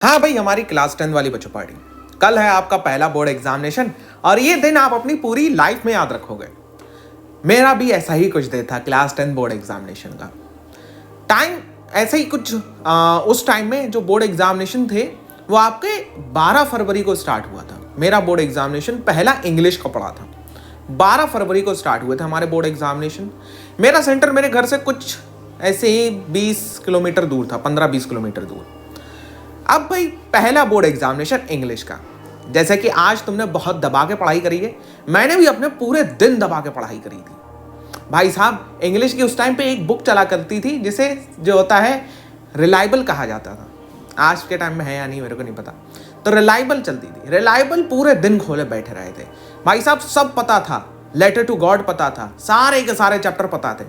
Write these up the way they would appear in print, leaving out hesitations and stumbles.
हाँ भाई, हमारी क्लास 10 वाली बच्चों पार्टी। कल है आपका पहला बोर्ड एग्जामिनेशन और ये दिन आप अपनी पूरी लाइफ में याद रखोगे। मेरा भी ऐसा ही कुछ दिन था क्लास 10 बोर्ड एग्जामिनेशन का। टाइम ऐसे ही कुछ उस टाइम में जो बोर्ड एग्जामिनेशन थे वो आपके 12 फरवरी को स्टार्ट हुआ था। मेरा बोर्ड एग्जामिनेशन पहला इंग्लिश का पढ़ा था। 12 फरवरी को स्टार्ट हुए थे हमारे बोर्ड एग्जामिनेशन। मेरा सेंटर मेरे घर से कुछ ऐसे ही 20 किलोमीटर दूर था, 15-20 किलोमीटर दूर। अब भाई पहला बोर्ड एग्जामिनेशन इंग्लिश का। जैसे कि आज तुमने बहुत दबा के पढ़ाई करी है, मैंने भी अपने पूरे दिन दबा के पढ़ाई करी थी। भाई साहब, इंग्लिश की उस टाइम पे एक बुक चला करती थी जिसे जो होता है रिलायबल कहा जाता था। आज के टाइम में है या नहीं मेरे को नहीं पता। तो रिलायबल चलती थी। रिलायबल पूरे दिन खोले बैठे रहे थे भाई साहब। सब पता था, लेटर टू गॉड पता था, सारे के सारे चैप्टर पता थे,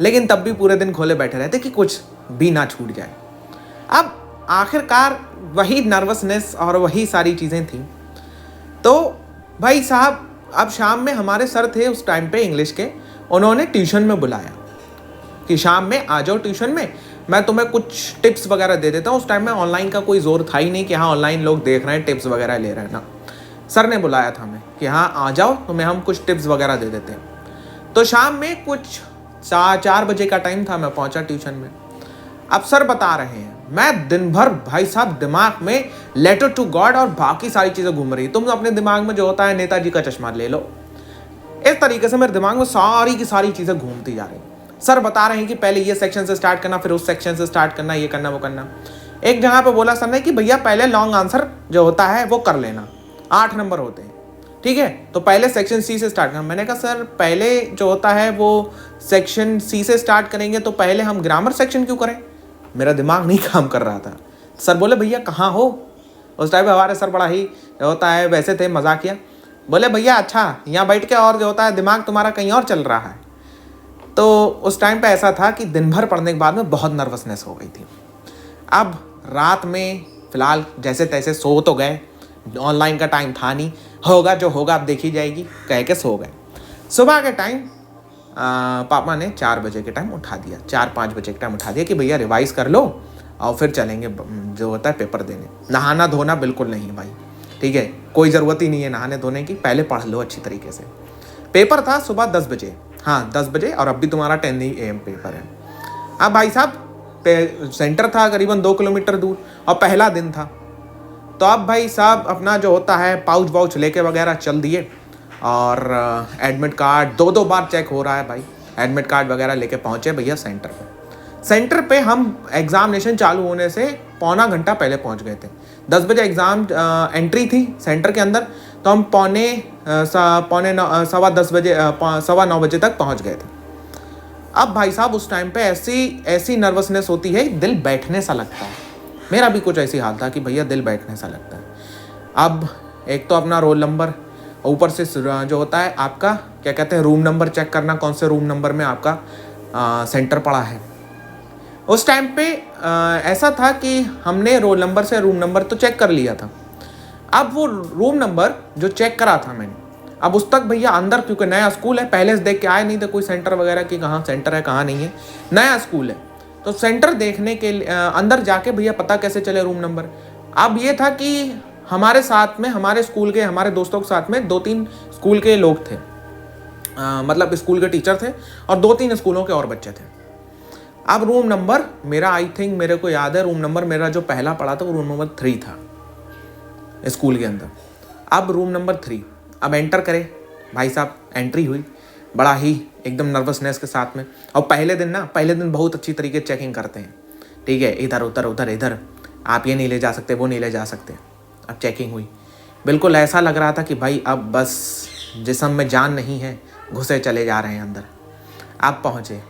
लेकिन तब भी पूरे दिन खोले बैठे रहते कि कुछ भी ना छूट जाए। अब आखिरकार वही नर्वसनेस और वही सारी चीज़ें थी। तो भाई साहब, अब शाम में हमारे सर थे उस टाइम पे इंग्लिश के, उन्होंने ट्यूशन में बुलाया कि शाम में आ जाओ ट्यूशन में, मैं तुम्हें कुछ टिप्स वगैरह दे देता हूँ। उस टाइम में ऑनलाइन का कोई जोर था ही नहीं कि हाँ ऑनलाइन लोग देख रहे हैं टिप्स वगैरह ले रहे हैं ना। सर ने बुलाया था हमें कि हाँ आ जाओ, तुम्हें हम कुछ टिप्स वगैरह दे देते हैं। तो शाम में कुछ 4 बजे का टाइम था, मैं पहुंचा ट्यूशन में। अब सर बता रहे हैं, मैं दिन भर भाई साहब दिमाग में लेटर टू गॉड और बाकी सारी चीज़ें घूम रही। तुम अपने दिमाग में जो होता है नेताजी का चश्मा ले लो, इस तरीके से मेरे दिमाग में सारी की सारी चीज़ें घूमती जा रही। सर बता रहे हैं कि पहले ये सेक्शन से स्टार्ट करना, फिर उस सेक्शन से स्टार्ट करना, ये करना वो करना। एक जगह पे बोला सर ने कि भैया पहले लॉन्ग आंसर जो होता है वो कर लेना, 8 नंबर होते हैं, ठीक है। तो पहले सेक्शन सी से स्टार्ट करना। मैंने कहा सर पहले जो होता है वो सेक्शन सी से स्टार्ट करेंगे तो पहले हम ग्रामर सेक्शन क्यों करें? मेरा दिमाग नहीं काम कर रहा था। सर बोले भैया कहाँ हो? उस टाइम हमारे सर बड़ा ही होता है वैसे थे, मजाकिया। बोले भैया अच्छा यहाँ बैठ के, और जो होता है दिमाग तुम्हारा कहीं और चल रहा है। तो उस टाइम पे ऐसा था कि दिन भर पढ़ने के बाद में बहुत नर्वसनेस हो गई थी। अब रात में फ़िलहाल जैसे तैसे सो तो गए, ऑनलाइन का टाइम था नहीं, होगा जो होगा अब देखी जाएगी कह के सो गए। सुबह के टाइम पापा ने 4 बजे के टाइम उठा दिया, 4-5 बजे के टाइम उठा दिया कि भैया रिवाइज़ कर लो और फिर चलेंगे जो होता है पेपर देने। नहाना धोना बिल्कुल नहीं भाई, ठीक है, कोई ज़रूरत ही नहीं है नहाने धोने की, पहले पढ़ लो अच्छी तरीके से। पेपर था सुबह 10 बजे, हाँ 10 बजे, और अब भी तुम्हारा 10 AM पेपर है। अब भाई साहब सेंटर था करीबन 2 किलोमीटर दूर और पहला दिन था। तो अब भाई साहब अपना जो होता है पाउच वाउच लेके वगैरह चल दिए, और एडमिट कार्ड 2-2 बार चेक हो रहा है भाई। एडमिट कार्ड वगैरह लेके पहुँचे भैया सेंटर पे। सेंटर पे हम एग्ज़ामिनेशन चालू होने से पौना घंटा पहले पहुँच गए थे। 10 बजे एग्ज़ाम एंट्री थी सेंटर के अंदर, तो हम पौने 9:15 बजे तक पहुँच गए थे। अब भाई साहब उस टाइम पे ऐसी नर्वसनेस होती है, दिल बैठने सा लगता है। मेरा भी कुछ ऐसी हाल था कि भैया दिल बैठने सा लगता है। अब एक तो अपना रोल नंबर, ऊपर से जो होता है आपका क्या कहते हैं रूम नंबर चेक करना, कौन से रूम नंबर में आपका सेंटर पड़ा है। उस टाइम पे ऐसा था कि हमने रोल नंबर से रूम नंबर तो चेक कर लिया था। अब वो रूम नंबर जो चेक करा था मैंने, अब उस तक भैया अंदर, क्योंकि नया स्कूल है, पहले से देख के आए नहीं थे कोई सेंटर वगैरह कि कहाँ सेंटर है कहाँ नहीं है, नया स्कूल है। तो सेंटर देखने के लिए अंदर जाके भैया पता कैसे चले रूम नंबर। अब ये था कि हमारे साथ में, हमारे स्कूल के, हमारे दोस्तों के साथ में 2-3 स्कूल के लोग थे, मतलब स्कूल के टीचर थे, और 2-3 स्कूलों के और बच्चे थे। अब रूम नंबर मेरा, आई थिंक मेरे को याद है, रूम नंबर मेरा जो पहला पड़ा था वो रूम नंबर 3 था स्कूल के अंदर। अब रूम नंबर 3 अब एंटर करे भाई साहब, एंट्री हुई बड़ा ही एकदम नर्वसनेस के साथ में। और पहले दिन बहुत अच्छी तरीके से चेकिंग करते हैं, ठीक है, इधर उधर इधर, आप ये नहीं ले जा सकते, वो नहीं ले जा सकते। अब चेकिंग हुई, बिल्कुल ऐसा लग रहा था कि भाई अब बस जिस्म में जान नहीं है, घुसे चले जा रहे हैं अंदर। आप पहुँचे,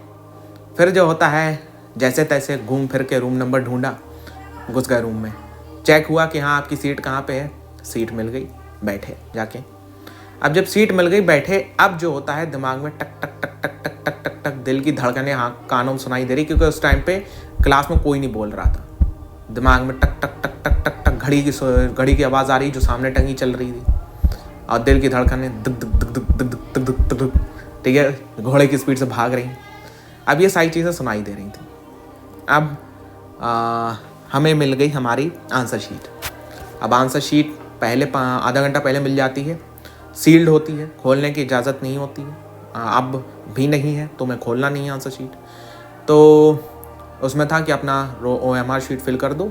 फिर जो होता है जैसे तैसे घूम फिर के रूम नंबर ढूंढा, घुस गए रूम में। चेक हुआ कि हाँ आपकी सीट कहाँ पे है, सीट मिल गई, बैठे जाके। अब जब सीट मिल गई बैठे, अब जो होता है दिमाग में टक टक टक टक टक टक टक टक दिल की धड़कनें हाँ कानों में सुनाई दे रही, क्योंकि उस टाइम पे क्लास में कोई नहीं बोल रहा था। दिमाग में टक टक टक टक टक टक घड़ी की आवाज़ आ रही जो सामने टंगी चल रही थी, और दिल की धड़कनें दुक दुक दुक दुक दुक दुक दुक दुक दुक, ठीक है, घोड़े की स्पीड से भाग रही। अब ये सारी चीज़ें सुनाई दे रही थी। अब हमें मिल गई हमारी आंसर शीट। अब आंसर शीट पहले आधा घंटा पहले मिल जाती है, सील्ड होती है, खोलने की इजाज़त नहीं होती है। अब भी नहीं है तो मैं खोलना नहीं है आंसर शीट। तो उसमें था कि अपना OMR शीट फिल कर दो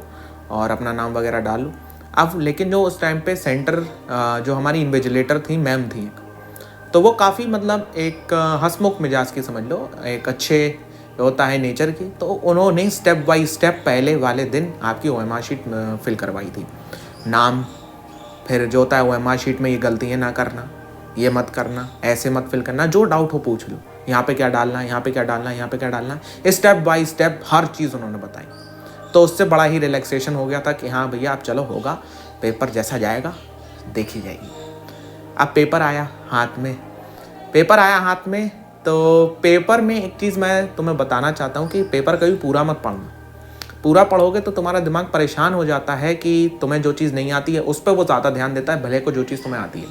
और अपना नाम वगैरह डाल लो। अब लेकिन जो उस टाइम पे सेंटर जो हमारी इन्विजिलेटर थी, मैम थी एक, तो वो काफ़ी मतलब एक हंसमुख मिजाज की समझ लो, एक अच्छे होता है नेचर की। तो उन्होंने स्टेप बाय स्टेप पहले वाले दिन आपकी OMR शीट फिल करवाई थी। नाम, फिर जो होता है OMR शीट में ये गलतियाँ ना करना, ये मत करना, ऐसे मत फिल करना, जो डाउट हो पूछ लो, यहाँ पे क्या डालना है, यहाँ पे क्या डालना है, यहाँ पे क्या डालना है, स्टेप बाय स्टेप हर चीज़ उन्होंने बताई। तो उससे बड़ा ही रिलैक्सेशन हो गया था कि हाँ भैया अब चलो होगा, पेपर जैसा जाएगा देखी जाएगी। अब पेपर आया हाथ में, तो पेपर में एक चीज़ मैं तुम्हें बताना चाहता हूँ कि पेपर कभी पूरा मत पढ़ना। पूरा पढ़ोगे तो तुम्हारा दिमाग परेशान हो जाता है कि तुम्हें जो चीज़ नहीं आती है उस पर वो ज़्यादा ध्यान देता है, भले को जो चीज़ तुम्हें आती है।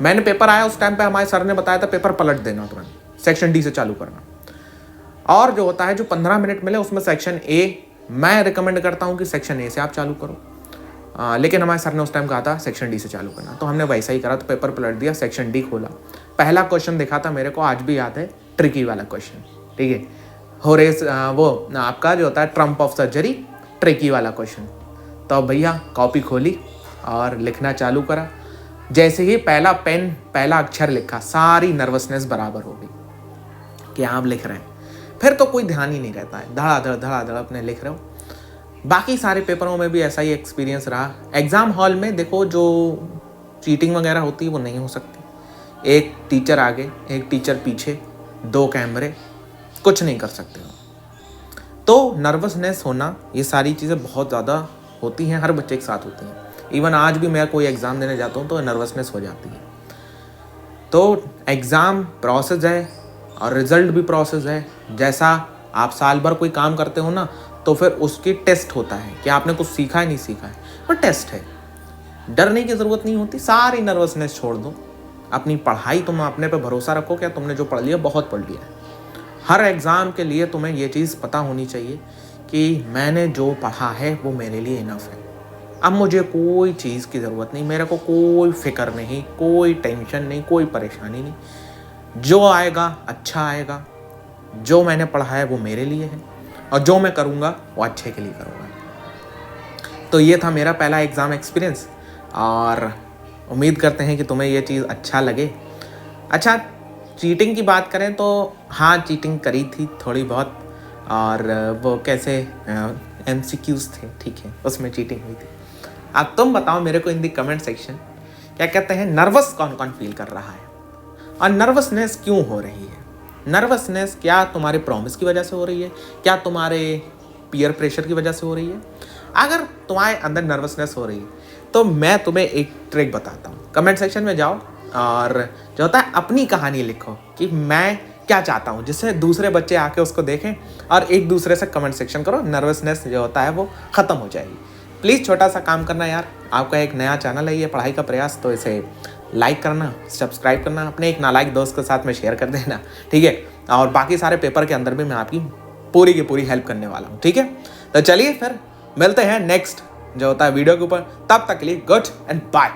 मैंने पेपर आया उस टाइम पे हमारे सर ने बताया था पेपर पलट देना तुरंत, सेक्शन डी से चालू करना। और जो होता है जो 15 मिनट मिले उसमें सेक्शन ए, मैं रिकमेंड करता हूँ कि सेक्शन ए से आप चालू करो, लेकिन हमारे सर ने उस टाइम कहा था सेक्शन डी से चालू करना, तो हमने वैसा ही करा। तो पेपर पलट दिया, सेक्शन डी खोला, पहला क्वेश्चन देखा था, मेरे को आज भी याद है, ट्रिकी वाला क्वेश्चन। ठीक है, होरेस वो आपका जो होता है ट्रम्प ऑफ सर्जरी, ट्रिकी वाला क्वेश्चन। तो भैया कॉपी खोली और लिखना चालू करा। जैसे ही पहला पेन पहला अक्षर लिखा, सारी नर्वसनेस बराबर हो गई कि आप लिख रहे हैं। फिर तो कोई ध्यान ही नहीं रहता है, धड़ाधड़ अपने लिख रहे हो। बाकी सारे पेपरों में भी ऐसा ही एक्सपीरियंस रहा। एग्ज़ाम हॉल में देखो जो चीटिंग वगैरह होती है वो नहीं हो सकती। एक टीचर आगे, एक टीचर पीछे, 2 कैमरे, कुछ नहीं कर सकते हो। तो नर्वसनेस होना, ये सारी चीज़ें बहुत ज़्यादा होती हैं, हर बच्चे के साथ होती हैं। इवन आज भी मैं कोई एग्ज़ाम देने जाता हूँ तो नर्वसनेस हो जाती है। तो एग्ज़ाम प्रोसेस है और रिज़ल्ट भी प्रोसेस है। जैसा आप साल भर कोई काम करते हो ना, तो फिर उसकी टेस्ट होता है कि आपने कुछ सीखा है नहीं सीखा है, वो टेस्ट है। डरने की ज़रूरत नहीं होती, सारी नर्वसनेस छोड़ दो, अपनी पढ़ाई, तुम अपने पे भरोसा रखो, क्या तुमने जो पढ़ लिया बहुत पढ़ लिया है। हर एग्ज़ाम के लिए तुम्हें ये चीज़ पता होनी चाहिए कि मैंने जो पढ़ा है वो मेरे लिए इनफ है। अब मुझे कोई चीज़ की ज़रूरत नहीं, मेरे को कोई फिक्र नहीं, कोई टेंशन नहीं, कोई परेशानी नहीं। जो आएगा अच्छा आएगा, जो मैंने पढ़ा है वो मेरे लिए है और जो मैं करूँगा वो अच्छे के लिए करूँगा। तो ये था मेरा पहला एग्ज़ाम एक्सपीरियंस और उम्मीद करते हैं कि तुम्हें ये चीज़ अच्छा लगे। अच्छा, चीटिंग की बात करें तो हाँ, चीटिंग करी थी थोड़ी बहुत, और वो कैसे MCQs थे, ठीक है, उसमें चीटिंग हुई थी। अब तुम बताओ मेरे को इन दी कमेंट सेक्शन, क्या कहते हैं, नर्वस कौन कौन फील कर रहा है और नर्वसनेस क्यों हो रही है। नर्वसनेस क्या तुम्हारे प्रॉमिस की वजह से हो रही है, क्या तुम्हारे पीयर प्रेशर की वजह से हो रही है। अगर तुम्हारे अंदर नर्वसनेस हो रही है तो मैं तुम्हें एक ट्रिक बताता हूँ। कमेंट सेक्शन में जाओ और जो होता है अपनी कहानी लिखो कि मैं क्या चाहता हूँ, जिससे दूसरे बच्चे आके उसको देखें और एक दूसरे से कमेंट सेक्शन करो, नर्वसनेस जो होता है वो ख़त्म हो जाएगी। प्लीज़ छोटा सा काम करना यार, आपका एक नया चैनल है ये पढ़ाई का प्रयास, तो इसे लाइक करना, सब्सक्राइब करना, अपने एक नालायक दोस्त के साथ में शेयर कर देना, ठीक है। और बाकी सारे पेपर के अंदर भी मैं आपकी पूरी की पूरी हेल्प करने वाला हूँ, ठीक है। तो चलिए फिर मिलते हैं नेक्स्ट जो होता है वीडियो के ऊपर, तब तक के लिए गुड एंड बाय।